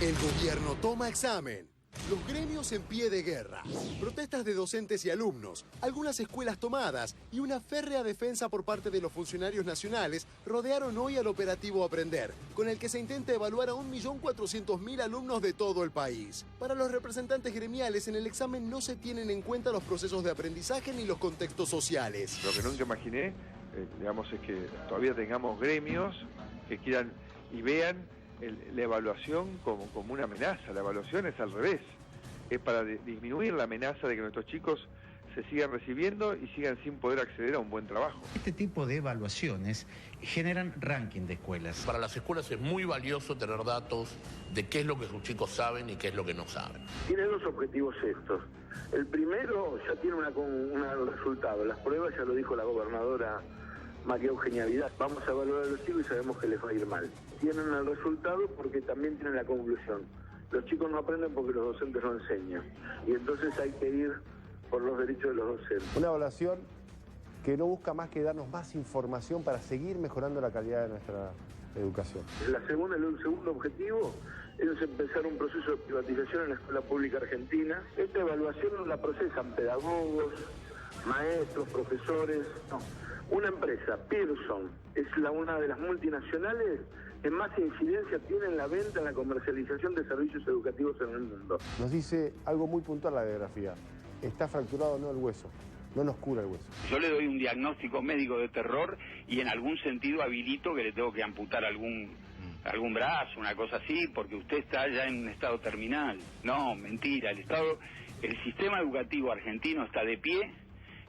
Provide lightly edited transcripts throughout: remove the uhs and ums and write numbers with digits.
El gobierno toma examen. Los gremios en pie de guerra. Protestas de docentes y alumnos, algunas escuelas tomadas y una férrea defensa por parte de los funcionarios nacionales rodearon hoy al operativo Aprender, con el que se intenta evaluar a 1.400.000 alumnos de todo el país. Para los representantes gremiales, en el examen no se tienen en cuenta los procesos de aprendizaje ni los contextos sociales. Lo que nunca imaginé, es que todavía tengamos gremios que quieran y vean la evaluación como una amenaza. La evaluación es al revés, es para disminuir la amenaza de que nuestros chicos se sigan recibiendo y sigan sin poder acceder a un buen trabajo. Este tipo de evaluaciones generan ranking de escuelas. Para las escuelas es muy valioso tener datos de qué es lo que sus chicos saben y qué es lo que no saben. Tiene dos objetivos estos. El primero ya tiene un resultado. Las pruebas ya lo dijo la gobernadora María Eugenia Vidal. Vamos a evaluar a los chicos y sabemos que les va a ir mal. Tienen el resultado porque también tienen la conclusión. Los chicos no aprenden porque los docentes no enseñan. Y entonces hay que ir por los derechos de los docentes. Una evaluación que no busca más que darnos más información para seguir mejorando la calidad de nuestra educación. El segundo objetivo es empezar un proceso de privatización en la escuela pública argentina. Esta evaluación la procesan pedagogos, maestros, profesores. No. Una empresa, Pearson, es una de las multinacionales que más incidencia tiene en la venta, en la comercialización de servicios educativos en el mundo. Nos dice algo muy puntual la radiografía. Está fracturado no el hueso, no nos cura el hueso. Yo le doy un diagnóstico médico de terror y en algún sentido habilito que le tengo que amputar algún brazo, una cosa así, porque usted está ya en un estado terminal. No, mentira, el sistema educativo argentino está de pie.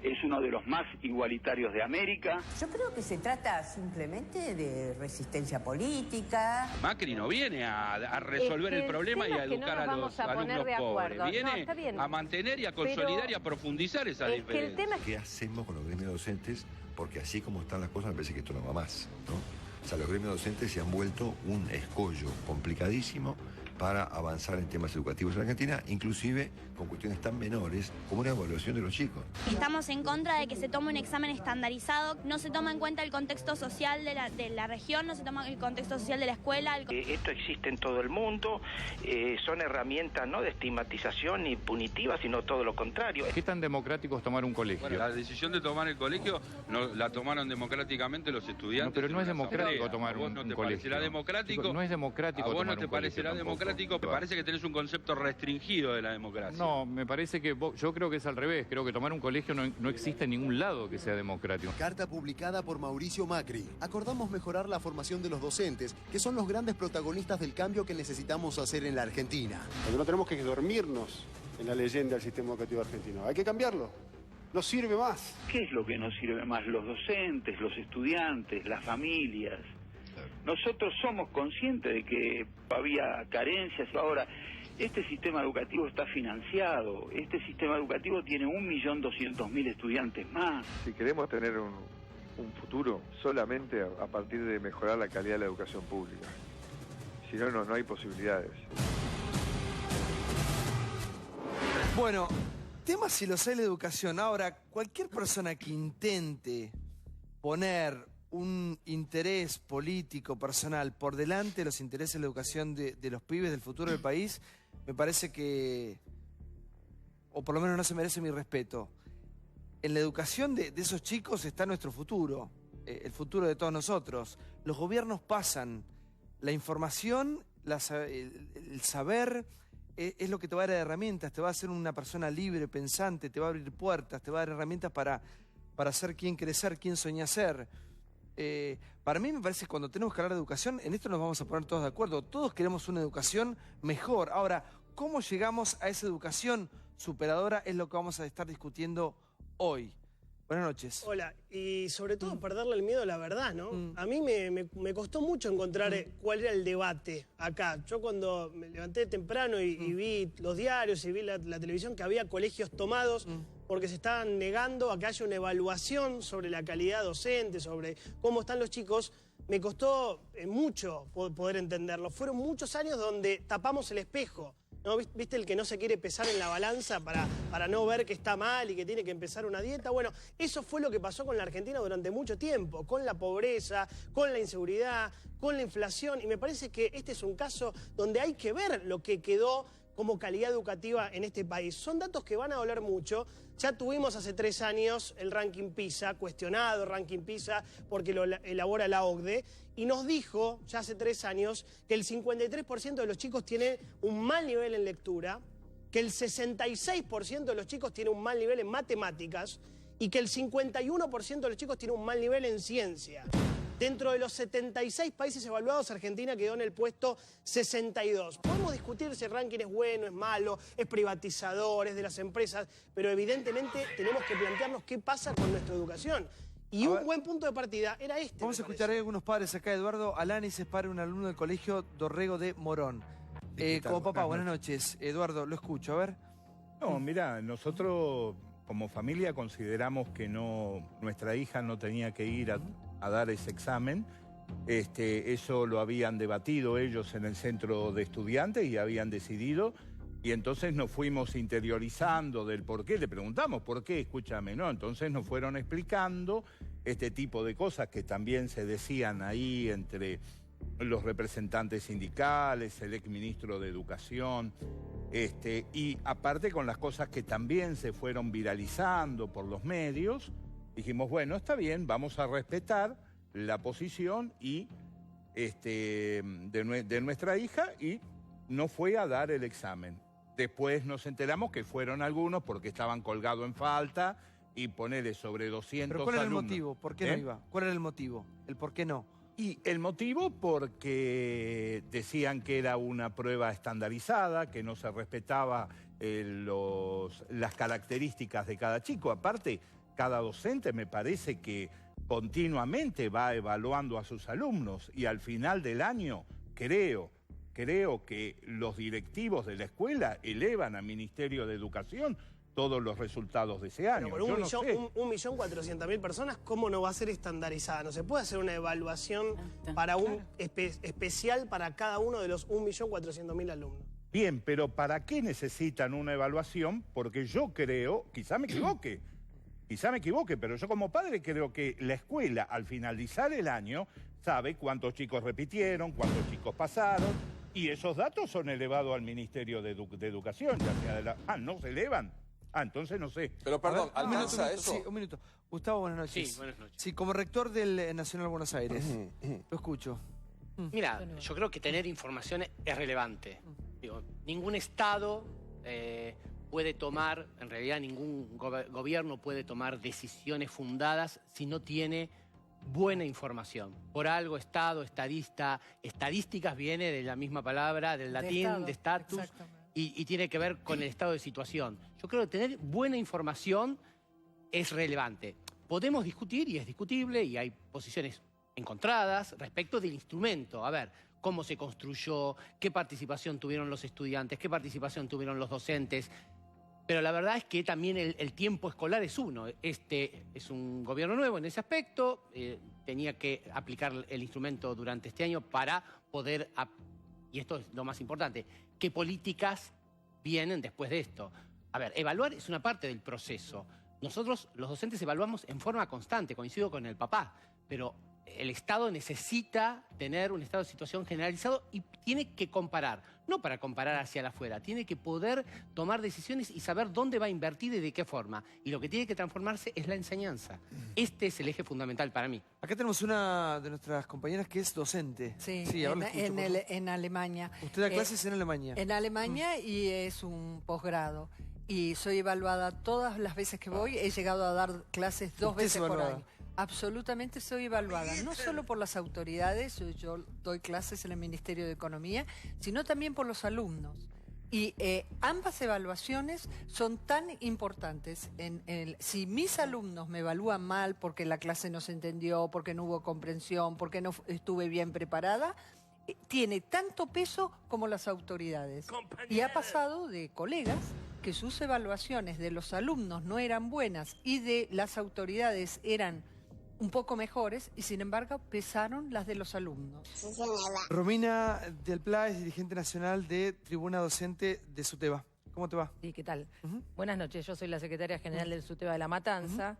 Es uno de los más igualitarios de América. Yo creo que se trata simplemente de resistencia política. Macri no viene a resolver el problema y a educar a los alumnos pobres. Viene a mantener y a consolidar y a profundizar esa diferencia. ¿Qué hacemos con los gremios docentes? Porque así como están las cosas me parece que esto no va más, ¿no? O sea, los gremios docentes se han vuelto un escollo complicadísimo para avanzar en temas educativos en Argentina, inclusive con cuestiones tan menores como una evaluación de los chicos. Estamos en contra de que se tome un examen estandarizado, no se toma en cuenta el contexto social de la región, no se toma el contexto social de la escuela. Esto existe en todo el mundo, son herramientas no de estigmatización ni punitivas, sino todo lo contrario. ¿Qué tan democrático es tomar un colegio? Bueno, la decisión de tomar el colegio la tomaron democráticamente los estudiantes. No, pero no es democrático tomar un colegio. ¿Parecerá democrático? Chico, no es democrático. ¿A vos no te parecerá democrático? Me parece que tenés un concepto restringido de la democracia. No, me parece que yo creo que es al revés. Creo que tomar un colegio no existe en ningún lado que sea democrático. Carta publicada por Mauricio Macri. Acordamos mejorar la formación de los docentes, que son los grandes protagonistas del cambio que necesitamos hacer en la Argentina. Porque no tenemos que dormirnos en la leyenda del sistema educativo argentino. Hay que cambiarlo. No sirve más. ¿Qué es lo que no sirve más? Los docentes, los estudiantes, las familias. Nosotros somos conscientes de que había carencias. Ahora, este sistema educativo está financiado. Este sistema educativo tiene 1.200.000 estudiantes más. Si queremos tener un futuro, solamente a partir de mejorar la calidad de la educación pública. Si no, no hay posibilidades. Bueno, tema si lo sabe la educación. Ahora, cualquier persona que intente poner un interés político, personal, por delante de los intereses de la educación de los pibes del futuro del país, me parece que, o por lo menos no se merece mi respeto. En la educación de esos chicos está nuestro futuro, el futuro de todos nosotros. Los gobiernos pasan, la información, el saber es lo que te va a dar herramientas, te va a hacer una persona libre, pensante, te va a abrir puertas, te va a dar herramientas para ser quien querés ser, quien soñás ser. Para mí me parece que cuando tenemos que hablar de educación, en esto nos vamos a poner todos de acuerdo. Todos queremos una educación mejor. Ahora, ¿cómo llegamos a esa educación superadora? Es lo que vamos a estar discutiendo hoy. Buenas noches. Hola, y sobre todo perderle el miedo a la verdad, ¿no? A mí me costó mucho encontrar cuál era el debate acá. Yo cuando me levanté temprano y vi los diarios y vi la televisión, que había colegios tomados porque se estaban negando a que haya una evaluación sobre la calidad docente, sobre cómo están los chicos, me costó mucho poder entenderlo. Fueron muchos años donde tapamos el espejo. ¿no? ¿Viste el que no se quiere pesar en la balanza para no ver que está mal y que tiene que empezar una dieta? Bueno, eso fue lo que pasó con la Argentina durante mucho tiempo, con la pobreza, con la inseguridad, con la inflación, y me parece que este es un caso donde hay que ver lo que quedó como calidad educativa en este país. Son datos que van a doler mucho. Ya tuvimos hace 3 años el ranking PISA, cuestionado ranking PISA porque lo elabora la OCDE, y nos dijo ya hace 3 años que el 53% de los chicos tiene un mal nivel en lectura, que el 66% de los chicos tiene un mal nivel en matemáticas y que el 51% de los chicos tiene un mal nivel en ciencia. Dentro de los 76 países evaluados, Argentina quedó en el puesto 62. Podemos discutir si el ranking es bueno, es malo, es privatizador, es de las empresas, pero evidentemente tenemos que plantearnos qué pasa con nuestra educación. Y un buen punto de partida era este. Vamos a escuchar a algunos padres acá. Eduardo Alanis es padre, un alumno del colegio Dorrego de Morón. Como papá, buenas noches. Eduardo, lo escucho, a ver. No, mira, nosotros como familia consideramos que nuestra hija no tenía que ir a dar ese examen. Eso lo habían debatido ellos en el centro de estudiantes y habían decidido, y entonces nos fuimos interiorizando del por qué. Le preguntamos, ¿por qué? Escúchame, ¿no? Entonces nos fueron explicando este tipo de cosas que también se decían ahí entre los representantes sindicales, el exministro de Educación, y aparte con las cosas que también se fueron viralizando por los medios. Dijimos, bueno, está bien, vamos a respetar la posición de nuestra hija, y no fue a dar el examen. Después nos enteramos que fueron algunos porque estaban colgados en falta y ponerle sobre 200 ¿Pero cuál era el alumnos. motivo? ¿Por qué no iba? ¿Cuál era el motivo? ¿El por qué no? Y el motivo porque decían que era una prueba estandarizada, que no se respetaba las características de cada chico. Aparte, cada docente me parece que continuamente va evaluando a sus alumnos, y al final del año creo que los directivos de la escuela elevan al Ministerio de Educación todos los resultados de ese año. Pero por 1.400.000 personas, ¿cómo no va a ser estandarizada? No se puede hacer una evaluación para especial para cada uno de los 1.400.000 alumnos. Bien, pero ¿para qué necesitan una evaluación? Porque yo creo, quizá me equivoque, pero yo como padre creo que la escuela, al finalizar el año, sabe cuántos chicos repitieron, cuántos chicos pasaron, y esos datos son elevados al Ministerio de Educación, ya sea no se elevan. Entonces no sé. Pero perdón, ¿alcanza eso? Sí, un minuto. Gustavo, buenas noches. Sí, buenas noches. Sí, como rector del Nacional Buenos Aires, lo escucho. Mira, yo creo que tener información es relevante. Digo, ningún Estado puede tomar, en realidad ningún gobierno puede tomar decisiones fundadas si no tiene buena información. Por algo Estado, estadísticas viene de la misma palabra, del latín, de status, y tiene que ver con el estado de situación. Yo creo que tener buena información es relevante. Podemos discutir, y es discutible, y hay posiciones encontradas respecto del instrumento. A ver, cómo se construyó, qué participación tuvieron los estudiantes, qué participación tuvieron los docentes. Pero la verdad es que también el tiempo escolar es uno. Este es un gobierno nuevo en ese aspecto. Tenía que aplicar el instrumento durante este año para poder, y esto es lo más importante, qué políticas vienen después de esto. A ver, evaluar es una parte del proceso. Nosotros, los docentes, evaluamos en forma constante, coincido con el papá, pero el Estado necesita tener un estado de situación generalizado y tiene que comparar, no para comparar hacia afuera, tiene que poder tomar decisiones y saber dónde va a invertir y de qué forma. Y lo que tiene que transformarse es la enseñanza. Este es el eje fundamental para mí. Acá tenemos una de nuestras compañeras que es docente. Sí, en Alemania. ¿Usted da clases en Alemania? En Alemania y es un posgrado. Y soy evaluada todas las veces que voy. He llegado a dar clases 2 veces por año. Absolutamente soy evaluada, no solo por las autoridades, yo doy clases en el Ministerio de Economía, sino también por los alumnos. Y ambas evaluaciones son tan importantes. Si mis alumnos me evalúan mal porque la clase no se entendió, porque no hubo comprensión, porque no estuve bien preparada, tiene tanto peso como las autoridades. Y ha pasado de colegas que sus evaluaciones de los alumnos no eran buenas y de las autoridades eran un poco mejores y sin embargo pesaron las de los alumnos. Romina del Pla es dirigente nacional de Tribuna Docente de SUTEBA. ¿Cómo te va? Sí, ¿qué tal? Buenas noches, yo soy la secretaria general del SUTEBA de La Matanza,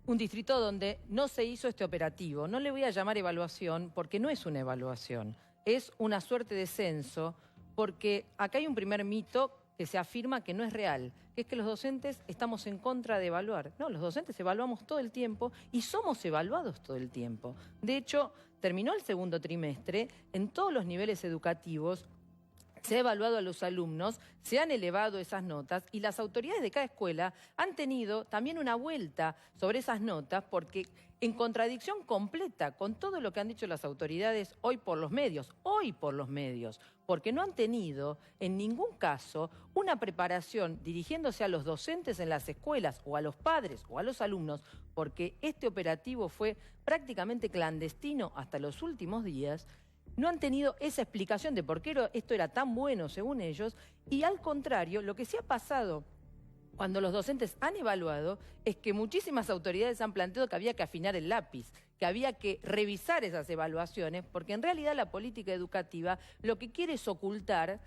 un distrito donde no se hizo este operativo. No le voy a llamar evaluación porque no es una evaluación, es una suerte de censo, porque acá hay un primer mito que se afirma que no es real, que es que los docentes estamos en contra de evaluar. No, los docentes evaluamos todo el tiempo y somos evaluados todo el tiempo. De hecho, terminó el segundo trimestre, en todos los niveles educativos se ha evaluado a los alumnos, se han elevado esas notas y las autoridades de cada escuela han tenido también una vuelta sobre esas notas porque en contradicción completa con todo lo que han dicho las autoridades hoy por los medios, porque no han tenido en ningún caso una preparación dirigiéndose a los docentes en las escuelas o a los padres o a los alumnos, porque este operativo fue prácticamente clandestino hasta los últimos días. No han tenido esa explicación de por qué esto era tan bueno, según ellos, y al contrario, lo que sí ha pasado cuando los docentes han evaluado es que muchísimas autoridades han planteado que había que afinar el lápiz, que había que revisar esas evaluaciones, porque en realidad la política educativa lo que quiere es ocultar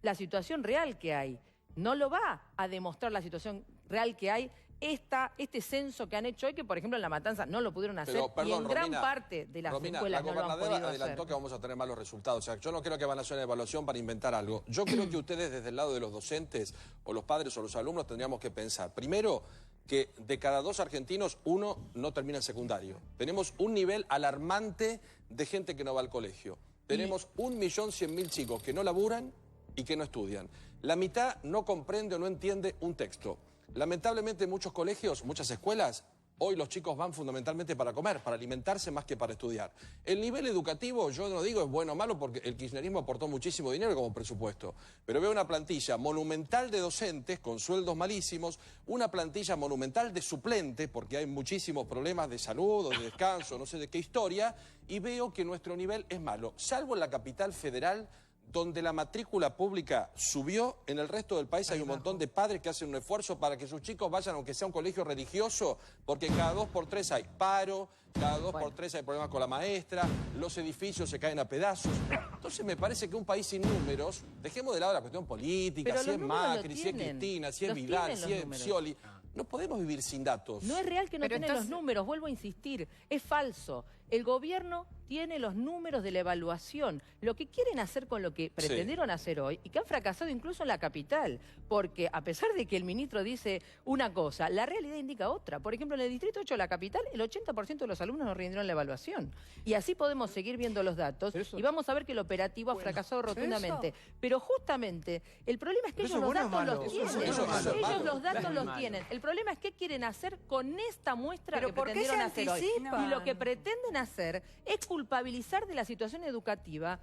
la situación real que hay. No lo va a demostrar la situación real que hay este censo que han hecho hoy, que por ejemplo en La Matanza no lo pudieron hacer, y en gran parte de las escuelas no lo han podido hacer. La gobernadora adelantó que vamos a tener malos resultados. O sea, yo no creo que van a hacer una evaluación para inventar algo. Yo creo que ustedes desde el lado de los docentes, o los padres o los alumnos, tendríamos que pensar, primero, que de cada 2 argentinos, 1 no termina el secundario. Tenemos un nivel alarmante de gente que no va al colegio. Tenemos 1.100.000 chicos que no laburan y que no estudian. La mitad no comprende o no entiende un texto. Lamentablemente en muchos colegios, muchas escuelas, hoy los chicos van fundamentalmente para comer, para alimentarse más que para estudiar. El nivel educativo, yo no digo es bueno o malo porque el kirchnerismo aportó muchísimo dinero como presupuesto, pero veo una plantilla monumental de docentes con sueldos malísimos, una plantilla monumental de suplentes porque hay muchísimos problemas de salud o de descanso, no sé de qué historia, y veo que nuestro nivel es malo, salvo en la capital federal, donde la matrícula pública subió. En el resto del país hay un montón de padres que hacen un esfuerzo para que sus chicos vayan, aunque sea un colegio religioso, porque cada 2 por 3 hay paro, cada 2 por 3 hay problemas con la maestra, los edificios se caen a pedazos. Entonces me parece que un país sin números, dejemos de lado la cuestión política, si es Macri, si es Cristina, si es Vidal, si es Scioli, no podemos vivir sin datos. No es real que no tienen los números, vuelvo a insistir, es falso. El gobierno tiene los números de la evaluación. Lo que quieren hacer con lo que pretendieron hacer hoy, y que han fracasado incluso en la capital, porque a pesar de que el ministro dice una cosa, la realidad indica otra. Por ejemplo, en el Distrito 8 de la capital, el 80% de los alumnos no rindieron la evaluación. Y así podemos seguir viendo los datos, y vamos a ver que el operativo ha fracasado rotundamente. Pero justamente, el problema es que ellos los datos los tienen. Ellos los datos los tienen. El problema es qué quieren hacer con esta muestra que pretendieron hacer hoy. Y lo que pretenden hacer es culpabilizar de la situación educativa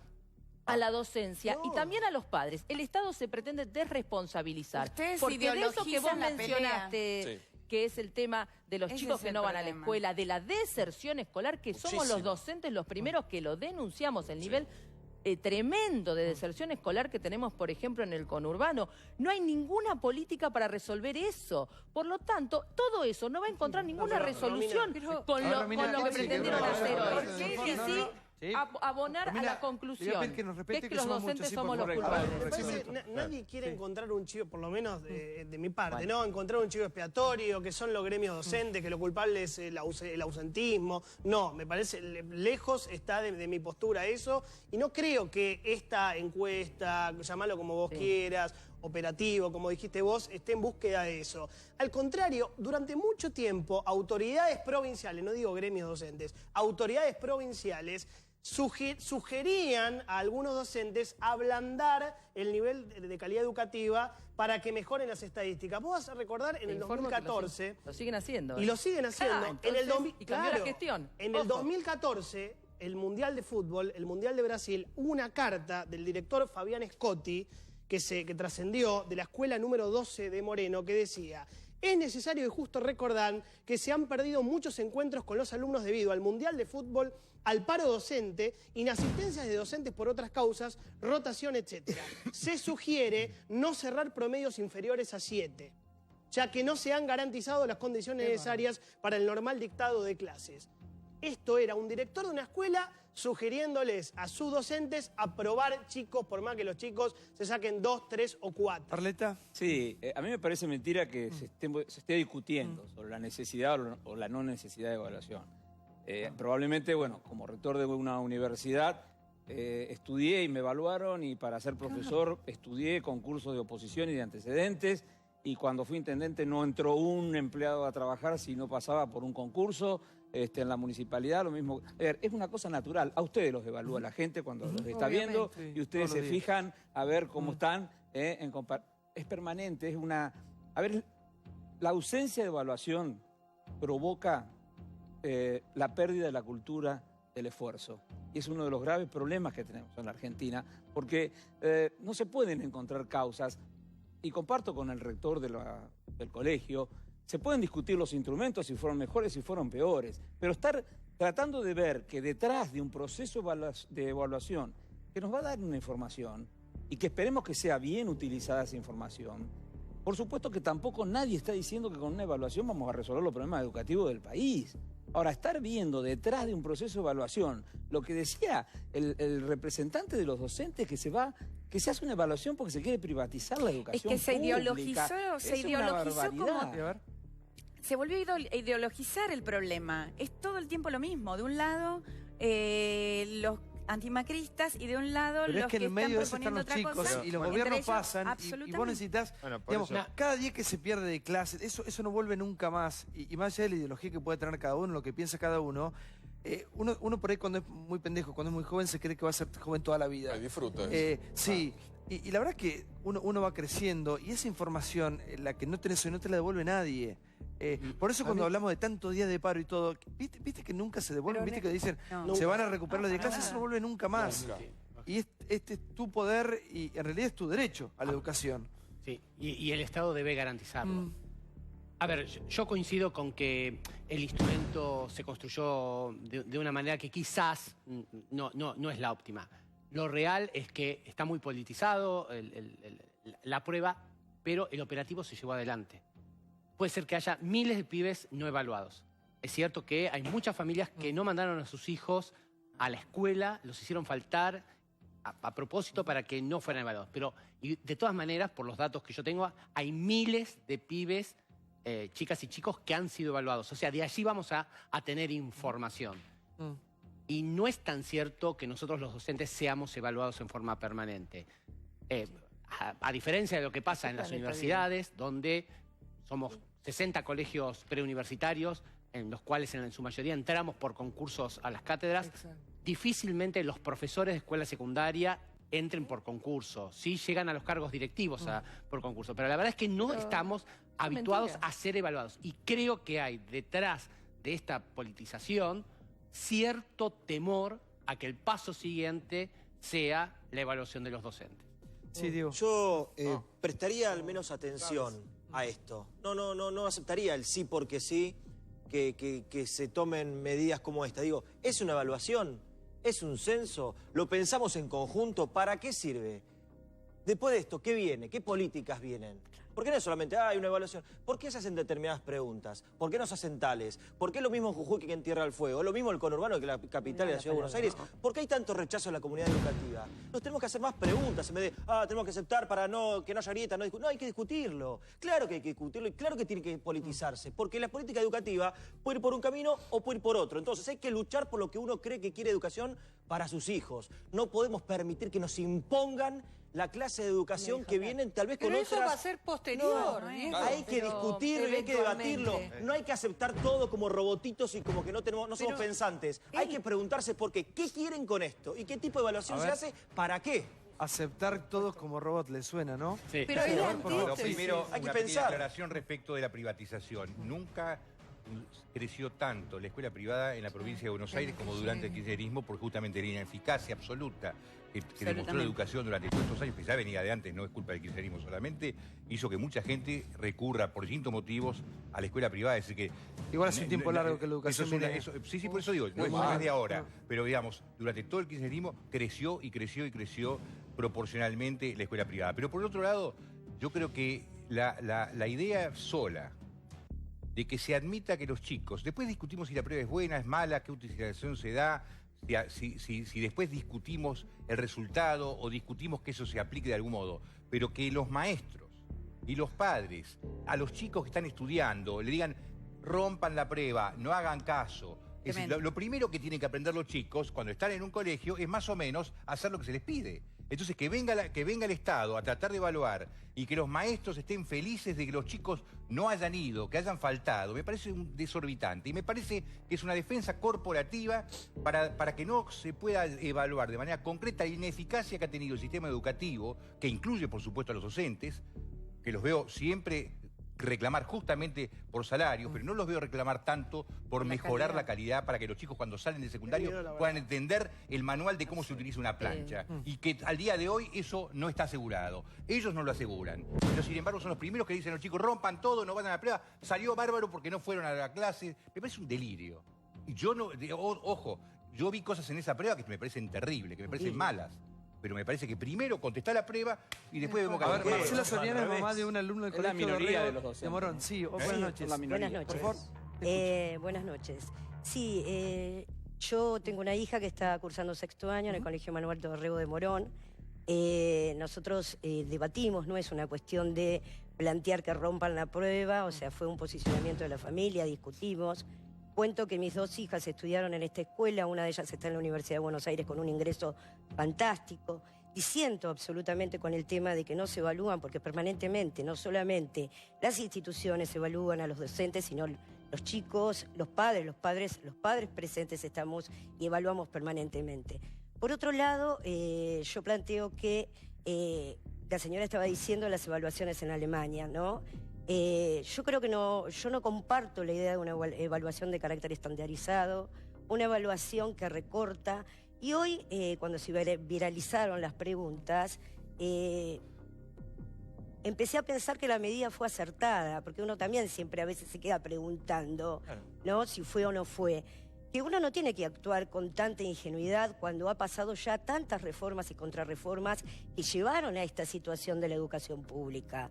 a la docencia y también a los padres. El Estado se pretende desresponsabilizar. Porque de eso que vos mencionaste, que es el tema de los chicos que no van a la escuela, de la deserción escolar, que somos los docentes los primeros que lo denunciamos, el nivel tremendo de deserción escolar que tenemos, por ejemplo, en el conurbano. No hay ninguna política para resolver eso. Por lo tanto, todo eso no va a encontrar ninguna resolución con lo que pretendieron hacer hoy. Abonar a la conclusión, que es que los docentes somos los culpables. Nadie quiere encontrar un chivo, por lo menos de mi parte, ¿no? Encontrar un chivo expiatorio, que son los gremios docentes, que lo culpable es el ausentismo. No, me parece, lejos está de mi postura eso, y no creo que esta encuesta, llamarlo como vos quieras, operativo, como dijiste vos, esté en búsqueda de eso. Al contrario, durante mucho tiempo, autoridades provinciales, no digo gremios docentes, autoridades provinciales sugerían a algunos docentes ablandar el nivel de calidad educativa para que mejoren las estadísticas. Vos vas a recordar en el 2014... Lo siguen haciendo. Y lo siguen haciendo. Y cambió la gestión. En el 2014, el Mundial de Fútbol, el Mundial de Brasil, hubo una carta del director Fabián Scotti que trascendió de la escuela número 12 de Moreno, que decía: es necesario y justo recordar que se han perdido muchos encuentros con los alumnos debido al Mundial de Fútbol, al paro docente, inasistencias de docentes por otras causas, rotación, etc. Se sugiere no cerrar promedios inferiores a 7, ya que no se han garantizado las condiciones necesarias para el normal dictado de clases. Esto era un director de una escuela sugiriéndoles a sus docentes aprobar chicos, por más que los chicos se saquen 2, 3 o 4. ¿Arleta? Sí, a mí me parece mentira que se esté discutiendo sobre la necesidad o la no necesidad de evaluación. Probablemente, bueno, como rector de una universidad, estudié y me evaluaron, y para ser profesor estudié concursos de oposición y de antecedentes, y cuando fui intendente no entró un empleado a trabajar si no pasaba por un concurso. En la municipalidad lo mismo. A ver, es una cosa natural. A ustedes los evalúa la gente cuando los está viendo, y ustedes se fijan a ver cómo están. Es permanente, es una... A ver, la ausencia de evaluación provoca la pérdida de la cultura del esfuerzo. Y es uno de los graves problemas que tenemos en la Argentina, porque no se pueden encontrar causas, y comparto con el rector del colegio. Se pueden discutir los instrumentos, si fueron mejores, si fueron peores, pero estar tratando de ver que detrás de un proceso de evaluación que nos va a dar una información, y que esperemos que sea bien utilizada esa información, por supuesto que tampoco nadie está diciendo que con una evaluación vamos a resolver los problemas educativos del país. Ahora, estar viendo detrás de un proceso de evaluación, lo que decía el representante de los docentes, que se hace una evaluación porque se quiere privatizar la educación Es que se pública. se ideologizó como... Se volvió a ideologizar el problema. Es todo el tiempo lo mismo. De un lado, los antimacristas, y de un lado pero los es que en el medio de eso están los chicos cosa, y los gobiernos pasan y vos necesitas, bueno, digamos, cada día que se pierde de clases, eso no vuelve nunca más. Y más allá de la ideología que puede tener cada uno, lo que piensa cada uno, uno por ahí cuando es muy pendejo, cuando es muy joven, se cree que va a ser joven toda la vida. Disfruta. Sí. Y la verdad es que uno va creciendo, y esa información, la que no tenés hoy, no te la devuelve nadie. Por eso cuando hablamos de tantos días de paro y todo, ¿viste que nunca se devuelven? ¿Viste que dicen se van a recuperar los días de clase? Eso no vuelve nunca más. Y este es tu poder, y en realidad es tu derecho a la educación. Sí, y el Estado debe garantizarlo. A ver, yo coincido con que el instrumento se construyó de una manera que quizás no es la óptima. Lo real es que está muy politizado la prueba, pero el operativo se llevó adelante. Puede ser que haya miles de pibes no evaluados. Es cierto que hay muchas familias que no mandaron a sus hijos a la escuela, los hicieron faltar a propósito para que no fueran evaluados. Pero de todas maneras, por los datos que yo tengo, hay miles de pibes, chicas y chicos que han sido evaluados. O sea, de allí vamos a tener información. Y no es tan cierto que nosotros los docentes seamos evaluados en forma permanente. A diferencia de lo que pasa en las universidades, donde somos 60 colegios preuniversitarios, en los cuales en su mayoría entramos por concursos a las cátedras, difícilmente los profesores de escuela secundaria entren por concurso. Sí llegan a los cargos directivos por concurso, pero la verdad es que no estamos habituados a ser evaluados. Y creo que hay detrás de esta politización cierto temor a que el paso siguiente sea la evaluación de los docentes. Sí, Diego. Yo prestaría al menos atención a esto. No aceptaría el sí porque sí, que se tomen medidas como esta. Digo, ¿es una evaluación? ¿Es un censo? ¿Lo pensamos en conjunto? ¿Para qué sirve? Después de esto, ¿qué viene? ¿Qué políticas vienen? ¿Por qué no es solamente, hay una evaluación? ¿Por qué se hacen determinadas preguntas? ¿Por qué no se hacen tales? ¿Por qué lo mismo en Jujuy que en Tierra del Fuego? ¿Lo mismo el conurbano que la capital de la Ciudad de Buenos Aires? ¿Por qué hay tanto rechazo en la comunidad educativa? Nos tenemos que hacer más preguntas en vez de, tenemos que aceptar para que no haya grieta. No, hay que discutirlo. Claro que hay que discutirlo y claro que tiene que politizarse. Porque la política educativa puede ir por un camino o puede ir por otro. Entonces hay que luchar por lo que uno cree que quiere educación para sus hijos. No podemos permitir que nos impongan la clase de educación que vienen tal vez con otras... Pero eso va a ser posterior. Hay que discutirlo, hay que debatirlo. No hay que aceptar todo como robotitos y como que no somos pensantes. Hay que preguntarse por qué. ¿Qué quieren con esto? ¿Y qué tipo de evaluación se hace? ¿Para qué? Aceptar todos como robot le suena, ¿no? Sí. Pero primero, hay que pensar. Una aclaración respecto de la privatización. Nunca creció tanto la escuela privada en la provincia de Buenos Aires como durante el kirchnerismo, porque justamente la ineficacia absoluta que demostró la educación durante todos estos años, que ya venía de antes, no es culpa del kirchnerismo solamente, hizo que mucha gente recurra por distintos motivos a la escuela privada. Es decir, que igual hace un tiempo largo que la educación sí, por eso digo, no es de ahora, pero digamos, durante todo el kirchnerismo creció y creció y creció proporcionalmente la escuela privada. Pero por otro lado, yo creo que la idea sola de que se admita que los chicos, después discutimos si la prueba es buena, es mala, qué utilización se da, si después discutimos el resultado o discutimos que eso se aplique de algún modo, pero que los maestros y los padres a los chicos que están estudiando le digan, rompan la prueba, no hagan caso. Es decir, lo primero que tienen que aprender los chicos cuando están en un colegio es más o menos hacer lo que se les pide. Entonces que venga el Estado a tratar de evaluar y que los maestros estén felices de que los chicos no hayan ido, que hayan faltado, me parece un desorbitante. Y me parece que es una defensa corporativa para que no se pueda evaluar de manera concreta la ineficacia que ha tenido el sistema educativo, que incluye por supuesto a los docentes, que los veo siempre reclamar justamente por salarios, pero no los veo reclamar tanto por mejorar la calidad para que los chicos cuando salen del secundario puedan entender el manual de cómo se utiliza una plancha. Y que al día de hoy eso no está asegurado. Ellos no lo aseguran. Pero sin embargo son los primeros que dicen a los chicos, rompan todo, no vayan a la prueba, salió bárbaro porque no fueron a la clase. Me parece un delirio. Y yo no, ojo, yo vi cosas en esa prueba que me parecen terribles, que me parecen malas. Pero me parece que primero contestá la prueba y después vemos que... A ver, Marcela Soriano es mamá de un alumno del colegio la minoría de los docentes. De Morón. Sí, buenas noches. Buenas noches. Por favor. Buenas noches. Sí, yo tengo una hija que está cursando 6º año en el Colegio Manuel Dorrego de Morón. Nosotros debatimos, no es una cuestión de plantear que rompan la prueba, o sea, fue un posicionamiento de la familia, discutimos. Cuento que mis 2 hijas estudiaron en esta escuela, una de ellas está en la Universidad de Buenos Aires con un ingreso fantástico. Disiento absolutamente con el tema de que no se evalúan, porque permanentemente, no solamente las instituciones evalúan a los docentes, sino los chicos, los padres presentes estamos y evaluamos permanentemente. Por otro lado, yo planteo que la señora estaba diciendo las evaluaciones en Alemania, ¿no? Yo creo que yo no comparto la idea de una evaluación de carácter estandarizado, una evaluación que recorta. Y hoy, cuando se viralizaron las preguntas, empecé a pensar que la medida fue acertada, porque uno también siempre a veces se queda preguntando, ¿no? Si fue o no fue. Que uno no tiene que actuar con tanta ingenuidad cuando ha pasado ya tantas reformas y contrarreformas que llevaron a esta situación de la educación pública.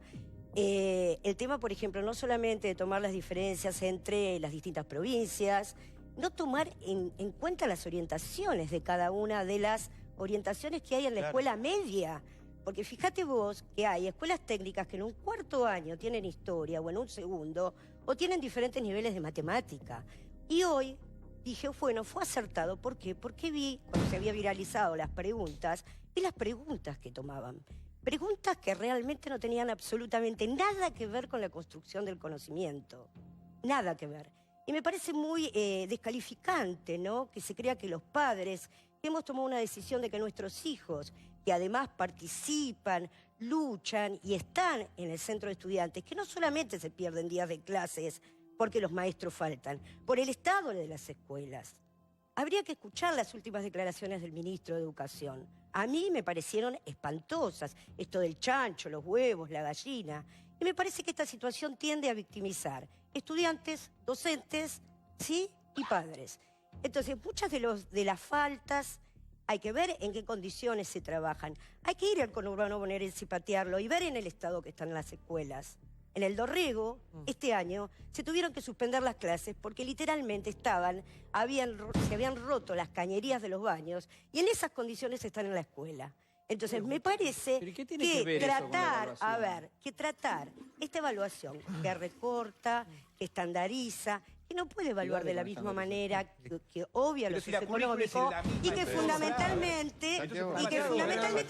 El tema, por ejemplo, no solamente de tomar las diferencias entre las distintas provincias, no tomar en cuenta las orientaciones de cada una de las orientaciones que hay en la escuela media. Porque fíjate vos que hay escuelas técnicas que en un 4º año tienen historia o en un 2º, o tienen diferentes niveles de matemática. Y hoy dije, bueno, fue acertado. ¿Por qué? Porque vi, cuando se había viralizado las preguntas, vi las preguntas que tomaban. Preguntas que realmente no tenían absolutamente nada que ver con la construcción del conocimiento. Nada que ver. Y me parece muy descalificante, ¿no? Que se crea que los padres hemos tomado una decisión de que nuestros hijos, que además participan, luchan y están en el centro de estudiantes, que no solamente se pierden días de clases porque los maestros faltan, por el estado de las escuelas. Habría que escuchar las últimas declaraciones del ministro de Educación. A mí me parecieron espantosas, esto del chancho, los huevos, la gallina. Y me parece que esta situación tiende a victimizar estudiantes, docentes, ¿sí? Y padres. Entonces, muchas de las faltas hay que ver en qué condiciones se trabajan. Hay que ir al conurbano bonaerense y patearlo y ver en el estado que están las escuelas. En el Dorrego, este año, se tuvieron que suspender las clases porque literalmente se habían roto las cañerías de los baños y en esas condiciones están en la escuela. Entonces, me parece que tratar esta evaluación que recorta, que estandariza, que no puede evaluar de la misma manera, que obvia lo socioeconómico y que fundamentalmente,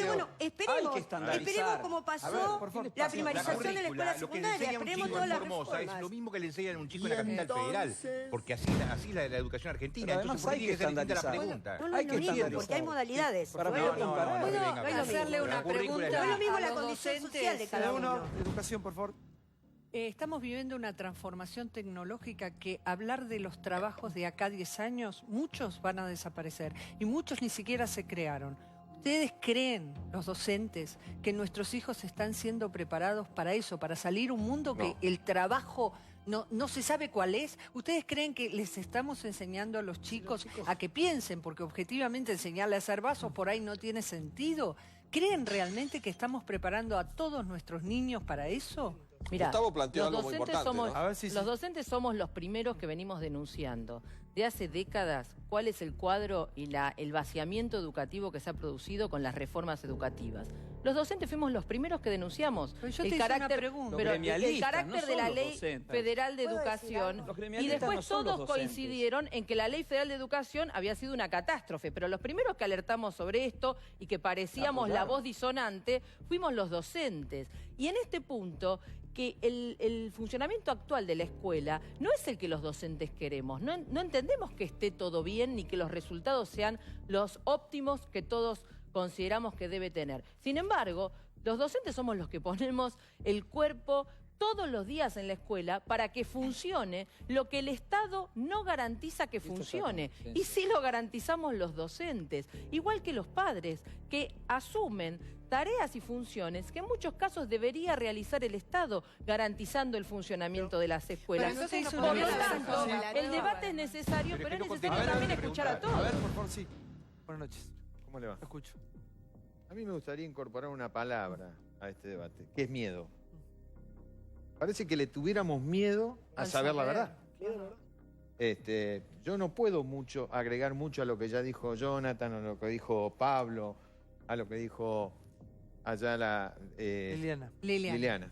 bueno, esperemos como pasó la primarización de la escuela secundaria, esperemos todas las reformas. Es lo mismo que le enseñan a un chico en la capital federal, porque así es la educación argentina. Entonces, ¿por qué tiene que ser distinta la pregunta? No, porque hay modalidades. ¿Puedo hacerle una pregunta? No es lo mismo la condición social de cada uno. Educación, por favor. Estamos viviendo una transformación tecnológica que hablar de los trabajos de acá a 10 años, muchos van a desaparecer y muchos ni siquiera se crearon. ¿Ustedes creen, los docentes, que nuestros hijos están siendo preparados para eso, para salir a un mundo que el trabajo no se sabe cuál es? ¿Ustedes creen que les estamos enseñando a los chicos a que piensen? Porque objetivamente enseñarle a hacer vasos por ahí no tiene sentido. ¿Creen realmente que estamos preparando a todos nuestros niños para eso? Mirá, Gustavo planteó algo muy importante, ¿no? A ver, los docentes somos los primeros que venimos denunciando de hace décadas cuál es el cuadro y el vaciamiento educativo que se ha producido con las reformas educativas. Los docentes fuimos los primeros que denunciamos el carácter de la Ley Federal de Educación, y después todos coincidieron en que la Ley Federal de Educación había sido una catástrofe, pero los primeros que alertamos sobre esto y que parecíamos la voz disonante fuimos los docentes. Y en este punto, que el funcionamiento actual de la escuela no es el que los docentes queremos. No entendemos que esté todo bien ni que los resultados sean los óptimos que todos consideramos que debe tener. Sin embargo, los docentes somos los que ponemos el cuerpo todos los días en la escuela para que funcione lo que el Estado no garantiza que funcione. Y sí lo garantizamos los docentes, igual que los padres, que asumen tareas y funciones que en muchos casos debería realizar el Estado, garantizando el funcionamiento de las escuelas. Por lo tanto, el debate es necesario, pero es necesario también escuchar a todos. A ver, por favor, sí. Buenas noches. ¿Cómo le va? Escucho. A mí me gustaría incorporar una palabra a este debate, que es miedo. Parece que le tuviéramos miedo a saber la verdad. Yo no puedo agregar mucho a lo que ya dijo Jonathan, a lo que dijo Pablo, a lo que dijo allá Liliana.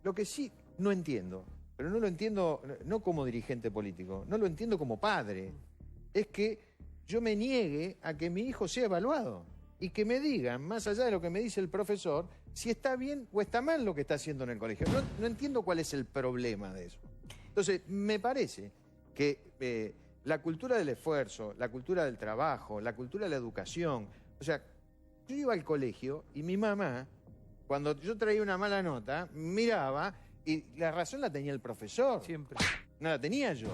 Lo que sí no entiendo, pero no lo entiendo no como dirigente político, no lo entiendo como padre, es que yo me niegue a que mi hijo sea evaluado y que me digan, más allá de lo que me dice el profesor, si está bien o está mal lo que está haciendo en el colegio. No entiendo cuál es el problema de eso. Entonces, me parece que la cultura del esfuerzo, la cultura del trabajo, la cultura de la educación, o sea, yo iba al colegio y mi mamá, cuando yo traía una mala nota, miraba y la razón la tenía el profesor. Siempre. No la tenía yo.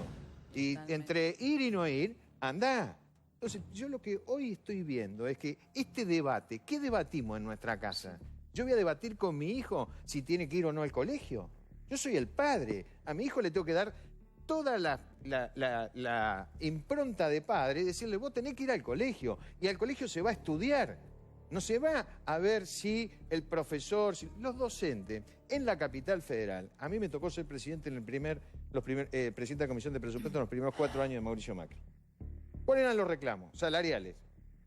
Y entre ir y no ir, andá. Entonces, yo lo que hoy estoy viendo es que este debate, ¿qué debatimos en nuestra casa? ¿Yo voy a debatir con mi hijo si tiene que ir o no al colegio? Yo soy el padre. A mi hijo le tengo que dar toda la impronta de padre y decirle, vos tenés que ir al colegio. Y al colegio se va a estudiar. No se va a ver si el profesor, los docentes en la capital federal. A mí me tocó ser presidente presidente de la Comisión de Presupuestos en los primeros 4 años de Mauricio Macri. ¿Cuáles eran los reclamos? Salariales.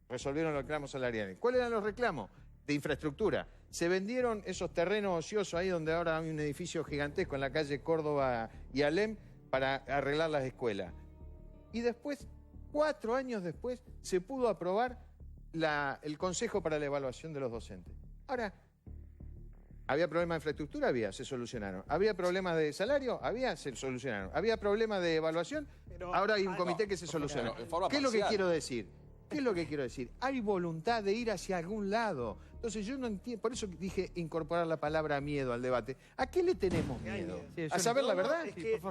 Resolvieron los reclamos salariales. ¿Cuáles eran los reclamos? De infraestructura. Se vendieron esos terrenos ociosos ahí donde ahora hay un edificio gigantesco en la calle Córdoba y Alem para arreglar las escuelas. Y después, 4 años después, se pudo aprobar el Consejo para la Evaluación de los Docentes. Ahora, ¿había problemas de infraestructura? Había, se solucionaron. ¿Había problemas de salario? Había, se solucionaron. ¿Había problemas de evaluación? Ahora hay un comité que se solucionó. ¿Qué es lo que quiero decir? ¿Qué es lo que quiero decir? Hay voluntad de ir hacia algún lado. Entonces yo no entiendo, por eso dije incorporar la palabra miedo al debate. ¿A qué le tenemos miedo? ¿A saber la verdad? Es que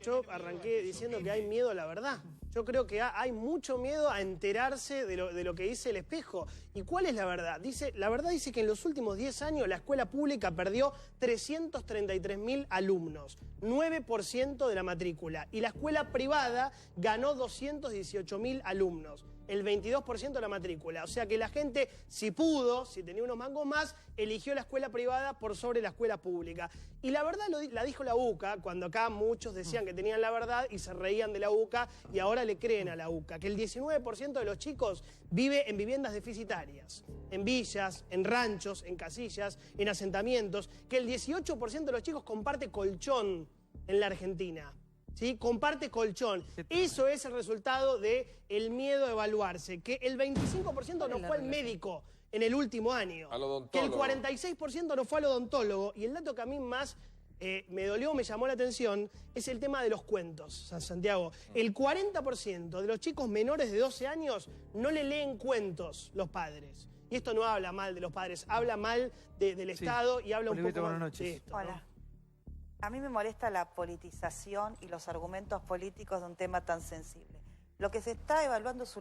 yo arranqué diciendo que hay miedo a la verdad. Yo creo que hay mucho miedo a enterarse de lo que dice el espejo. ¿Y cuál es la verdad? La verdad dice que en los últimos 10 años la escuela pública perdió 333.000 alumnos, 9% de la matrícula. Y la escuela privada ganó 218.000 alumnos, el 22% de la matrícula. O sea que la gente, si pudo, si tenía unos mangos más, eligió la escuela privada por sobre la escuela pública. Y la verdad la dijo la UCA, cuando acá muchos decían que tenían la verdad y se reían de la UCA, y ahora le creen a la UCA, que el 19% de los chicos vive en viviendas deficitarias, en villas, en ranchos, en casillas, en asentamientos, que el 18% de los chicos comparte colchón en la Argentina. ¿Sí? Comparte colchón. Eso es el resultado del miedo a evaluarse. Que el 25% no fue al médico en el último año. Al odontólogo. Que el 46% no fue al odontólogo. Y el dato que a mí más me dolió, me llamó la atención, es el tema de los cuentos, Santiago. El 40% de los chicos menores de 12 años no le leen cuentos los padres. Y esto no habla mal de los padres, habla mal del Estado y habla un poco mal de esto. Hola. A mí me molesta la politización y los argumentos políticos de un tema tan sensible. Lo que se está evaluando es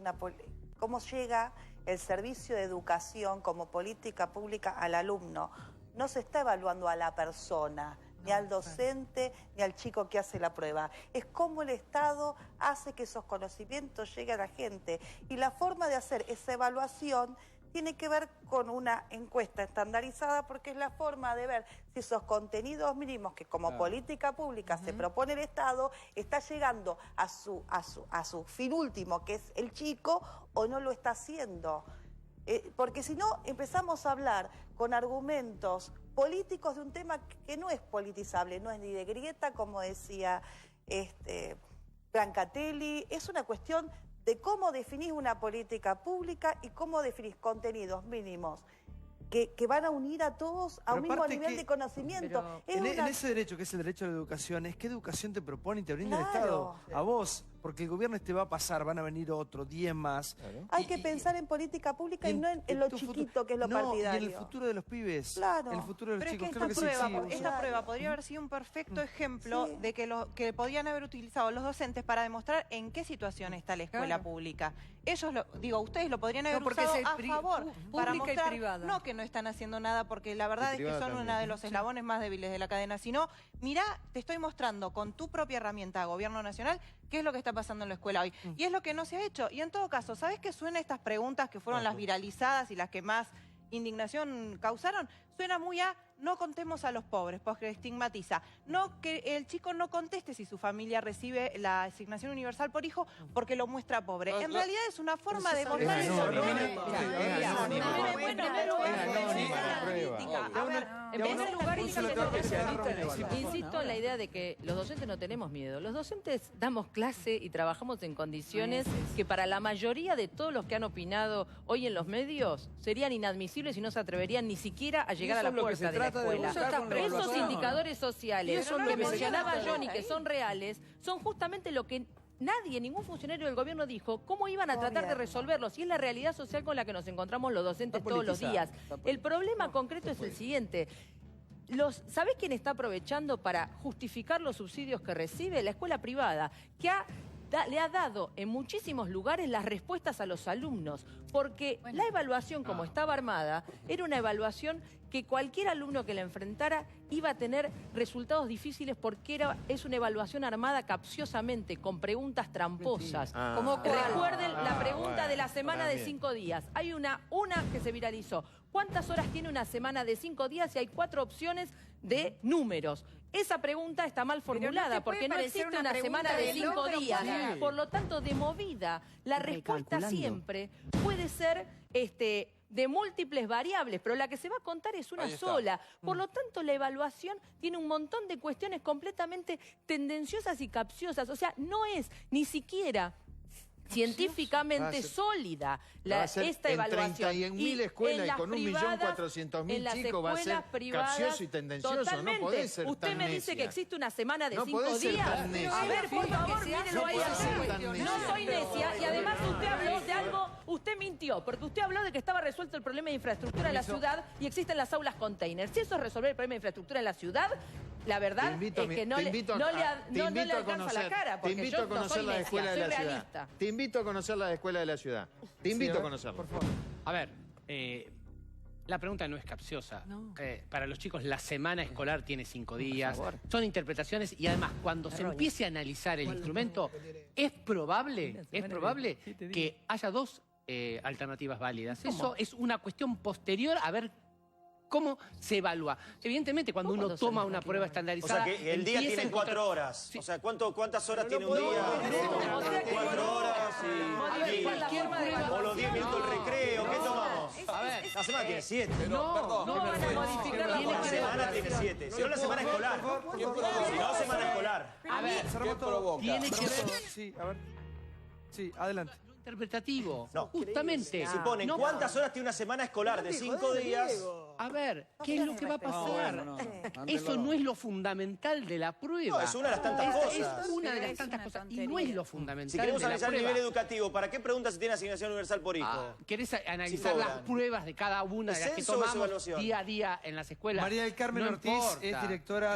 cómo llega el servicio de educación como política pública al alumno. No se está evaluando a la persona, ni al docente, ni al chico que hace la prueba. Es cómo el Estado hace que esos conocimientos lleguen a la gente. Y la forma de hacer esa evaluación tiene que ver con una encuesta estandarizada porque es la forma de ver si esos contenidos mínimos que como política pública se propone el Estado está llegando a su fin último, que es el chico, o no lo está haciendo. Porque si no empezamos a hablar con argumentos políticos de un tema que no es politizable, no es ni de grieta, como decía Brancatelli, es una cuestión de cómo definís una política pública y cómo definís contenidos mínimos que van a unir a todos a un mismo nivel de conocimiento. En ese derecho, que es el derecho a la educación, ¿qué educación te propone y te brinda el Estado? A vos, porque el gobierno va a pasar, van a venir otro, 10 más. Hay que pensar en política pública y no en lo chiquito que es lo partidario. Y en el futuro de los pibes, claro. En el futuro de los chicos. Creo que esta prueba podría haber sido un perfecto ejemplo de que podían haber utilizado los docentes para demostrar en qué situación está la escuela pública. Ellos, ustedes lo podrían haber usado a favor para mostrar, no que no están haciendo nada, porque la verdad es que son uno de los eslabones más débiles de la cadena, sino, mirá, te estoy mostrando con tu propia herramienta, Gobierno Nacional, qué es lo que está pasando en la escuela hoy. Y es lo que no se ha hecho. Y en todo caso, ¿sabes qué suena estas preguntas que fueron las viralizadas y las que más indignación causaron? Suena muy a no contemos a los pobres, porque estigmatiza. No, que el chico no conteste si su familia recibe la asignación universal por hijo porque lo muestra pobre. En realidad es una forma de mostrar eso. En primer lugar, insisto en la idea de que los docentes no tenemos miedo. Los docentes damos clase y trabajamos en condiciones que para la mayoría de todos los que han opinado hoy en los medios serían inadmisibles y no se atreverían ni siquiera a llegar a la puerta de la escuela. Esos indicadores sociales que mencionaba Johnny, que son reales, son justamente lo que nadie, ningún funcionario del gobierno dijo cómo iban a tratar de resolverlos. Y es la realidad social con la que nos encontramos los docentes todos los días. El problema concreto es el siguiente. ¿Sabés quién está aprovechando para justificar los subsidios que recibe? La escuela privada, que le ha dado en muchísimos lugares las respuestas a los alumnos, porque la evaluación como estaba armada era una evaluación que cualquier alumno que la enfrentara iba a tener resultados difíciles porque es una evaluación armada capciosamente, con preguntas tramposas. Recuerden la pregunta de la semana de 5 días. Hay una que se viralizó. ¿Cuántas horas tiene una semana de 5 días? Y hay 4 opciones de números. Esa pregunta está mal formulada porque no existe una semana de 5 días. Por lo tanto, de movida, la respuesta siempre puede ser de múltiples variables, pero la que se va a contar es una sola. Por lo tanto, la evaluación tiene un montón de cuestiones completamente tendenciosas y capciosas. O sea, no es ni siquiera científicamente sólida esta evaluación. En 31.000 escuelas y con 1.400.000 chicos va a ser capcioso y tendencioso. Totalmente. No podés ser Usted me dice que existe una semana de 5 días. A ver, por favor, mírenlo ahí. No soy necia y además usted habló de algo, usted mintió, porque usted habló de que estaba resuelto el problema de infraestructura en la ciudad y existen las aulas containers. Si eso es resolver el problema de infraestructura en la ciudad, la verdad es que no le alcanza la cara, porque yo no soy necia, soy realista. Te invito a conocer las escuelas de la ciudad. Te invito a conocerlas. Por favor. A ver, la pregunta no es capciosa. Para los chicos la semana escolar tiene 5 días. Son interpretaciones y además cuando se empiece a analizar el instrumento, es probable que haya 2 alternativas válidas. Eso es una cuestión posterior a ver cómo se evalúa. Evidentemente, cuando uno toma una prueba estandarizada... O sea, que el día tiene 4 horas. Sí. O sea, ¿cuántas horas tiene un día? 4 horas y... O los 10 minutos del recreo. ¿Qué tomamos? A ver, la semana tiene 7. No van a modificar la semana tiene 7. Si no, la semana escolar. Si no, semana escolar. A ver, ¿qué provoca? Tiene que ver... Sí, a ver. Sí, adelante. Interpretativo. No, justamente. Si ponen cuántas horas tiene una semana escolar de 5 días... A ver, ¿qué es lo que va a pasar? Eso no es lo fundamental de la prueba. No, es una de las tantas cosas. Es una de las tantas cosas y no es lo fundamental. Si queremos analizar el nivel educativo, ¿para qué preguntas si tiene asignación universal por hijo? ¿Querés analizar las pruebas de cada una de las que tomamos día a día en las escuelas? María del Carmen Ortiz es directora